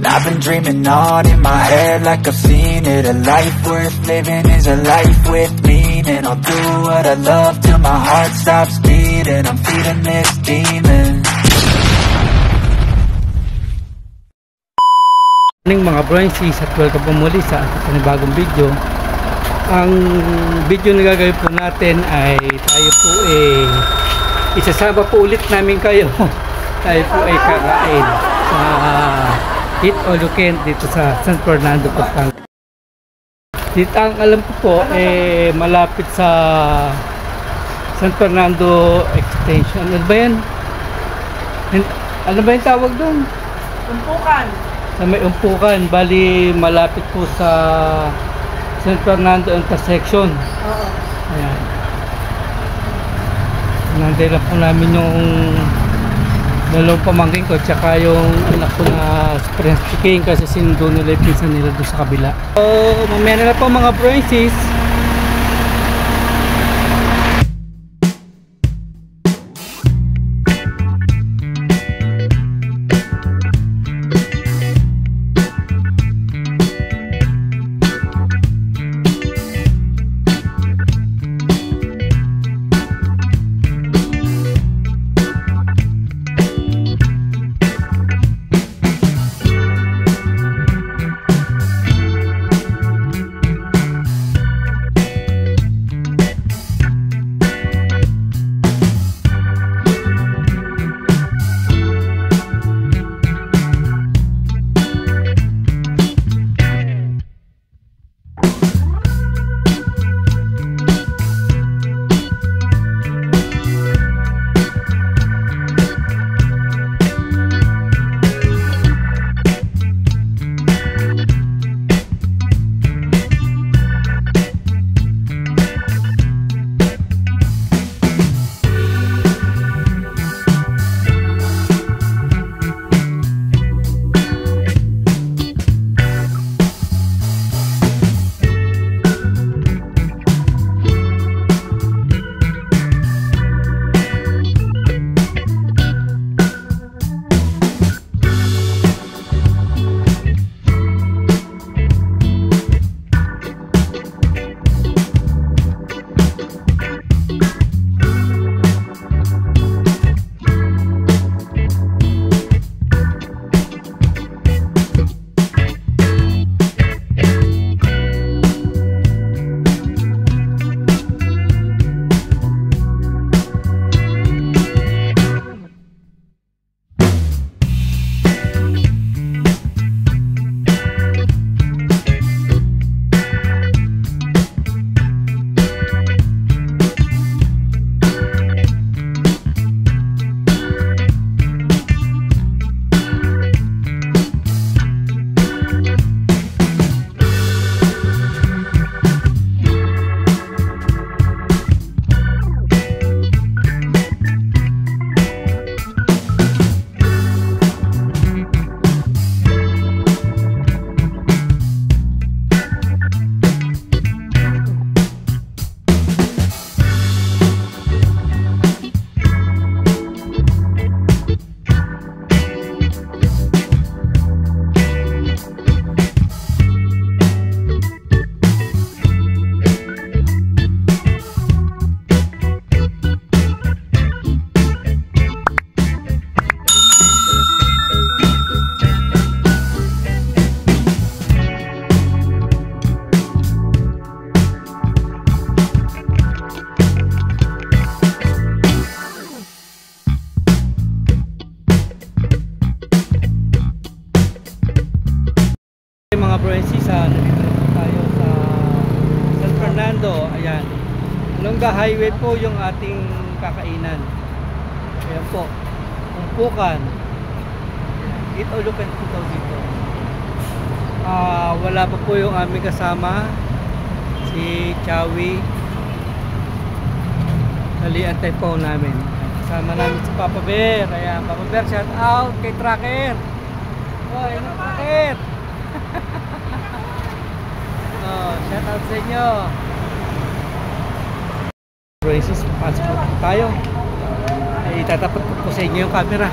I've been dreaming on in my head like I've seen it. A life worth living is a life with meaning. I'll do what I love till my heart stops beating. I'm feeding this demon. Morning mga Broinsies at welcome po muli sa panibagong video. Ang video na gagawin po natin ay tayo po isasama po ulit namin kayo. Tayo po ay kakain sa Eat All You Can dito sa San Fernando, Pampanga. Dito ang alam ko po malapit sa San Fernando Extension. Ano ba yan? Ano ba yung tawag doon? Umpukan. Sa may Umpukan, bali malapit po sa San Fernando Intersection. Oo. Ayan. Nandito lang po namin yung dalawang pamangkin ko tsaka yung anak ko na Prince King kasi sinundo nila yung pinsan nila doon sa kabila. So mamaya na po mga Broinsies. Mga Broinsies, nandito na po tayo sa San Fernando. Ayan, Longga Highway po yung ating kakainan. Ayan po, Umpukan. Eat All You Can po dito. Wala pa po yung aming kasama, si Chawi. Naliantay po namin. Kasama namin si Papa Bear. Ayan, Papa Bear, shout out kay Tracker. Hoy, ano Tracker? Shout out sa inyo. Broinsies, pasok po tayo. Itatapat po sa inyo yung camera.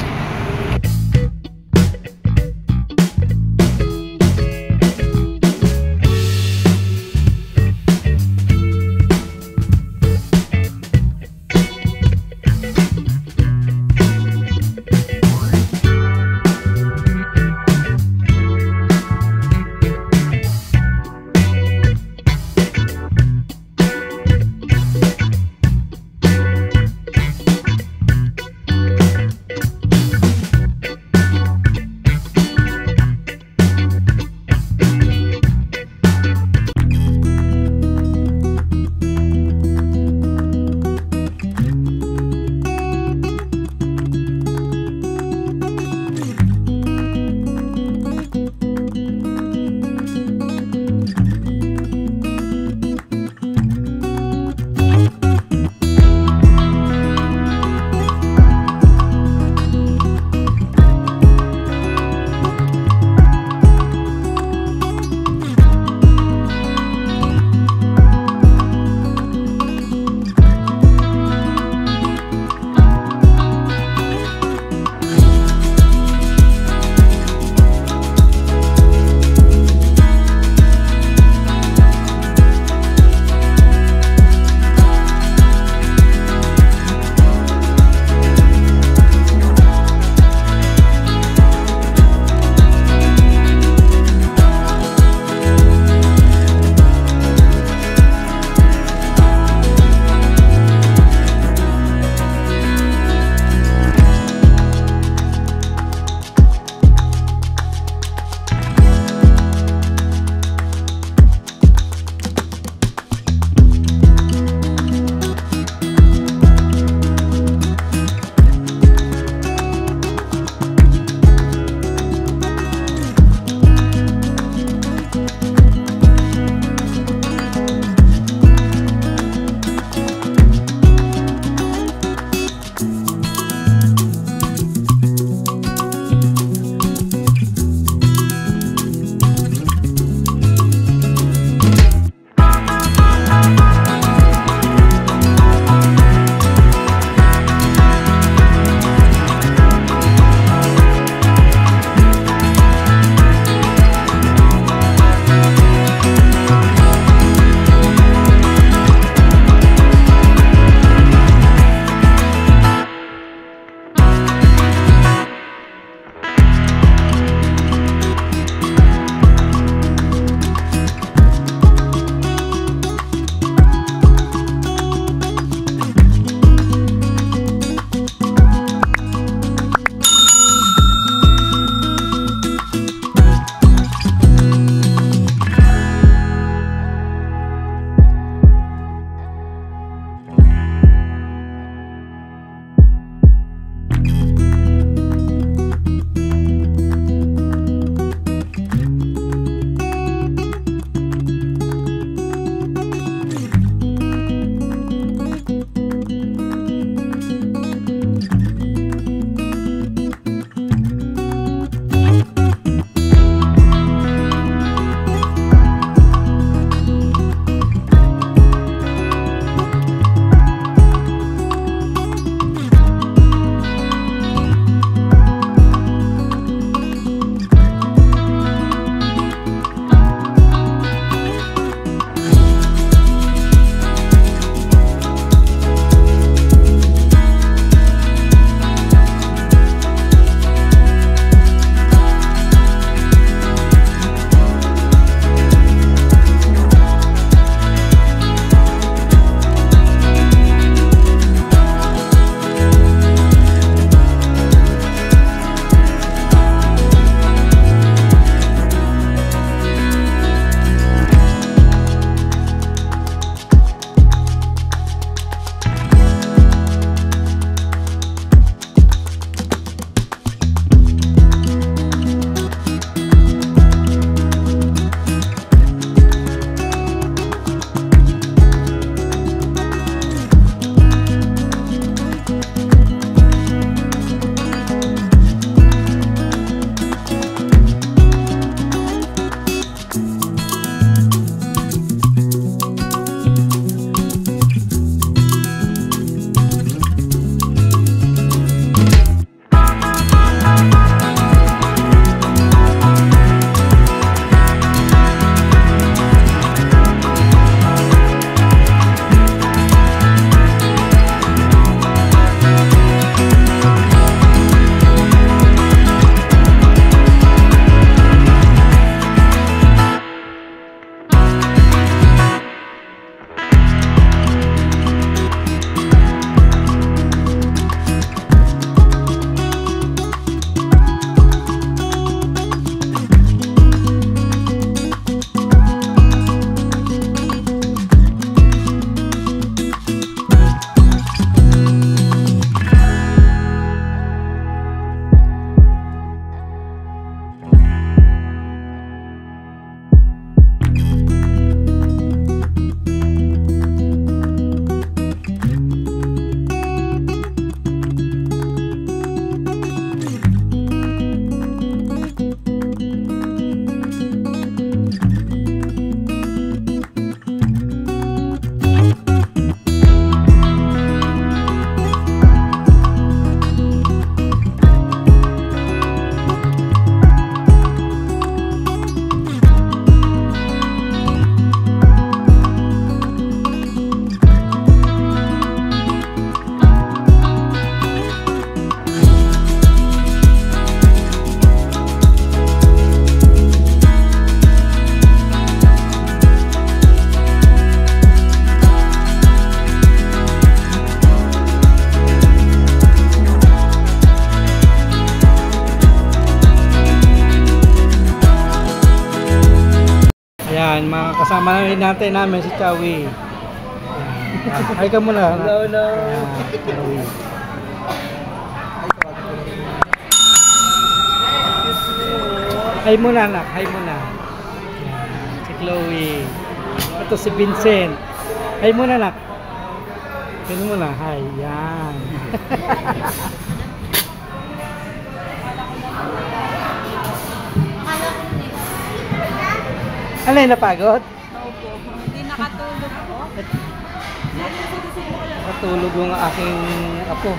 Yan, mga kasama namin si Chawi. Hi ka muna. Hello, hello. Chawi. Hi muna anak, hi muna. Yan, si Chloe. Ito si Vincent. Hi muna anak. Hi muna, hi. Yan. Ano yung napagod? Opo, hindi nakatulog po. Natulog yung aking apo.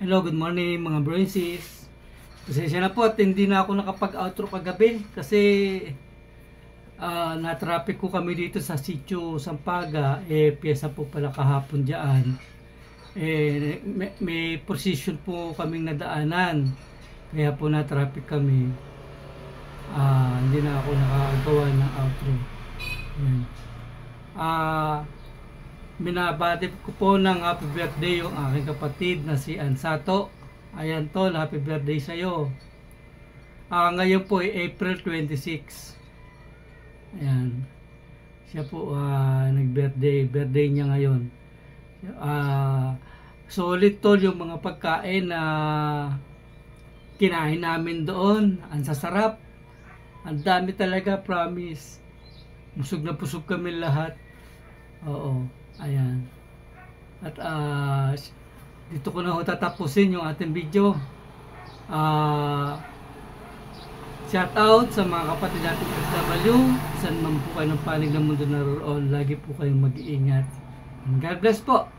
Hello, good morning mga Broinsis. Pasensya na po at hindi na ako nakapag-outro kagabi kasi na-traffic ko kami dito sa Sitio Sampaga. Pyesa po pala kahapon dyan. May procession po kaming nadaanan. Kaya po na-traffic kami. Hindi na ako nakagawa ng outro. Yan. Binabati ko po ng happy birthday yung aking kapatid na si Ansato. Ayan tol, happy birthday sa'yo. Ngayon po ay April 26. Ayan. Siya po birthday niya ngayon. Solid tol yung mga pagkain na kinain namin doon. Ang sasarap. Ang dami talaga, promise. Busog na busog kami lahat. Oo. Ayan. At dito ko na ho tatapusin yung ating video. Shout out sa mga kapatid natin FW. Saan man po kayo ng panig ng mundo naroon, lagi po kayong mag-iingat. God bless po.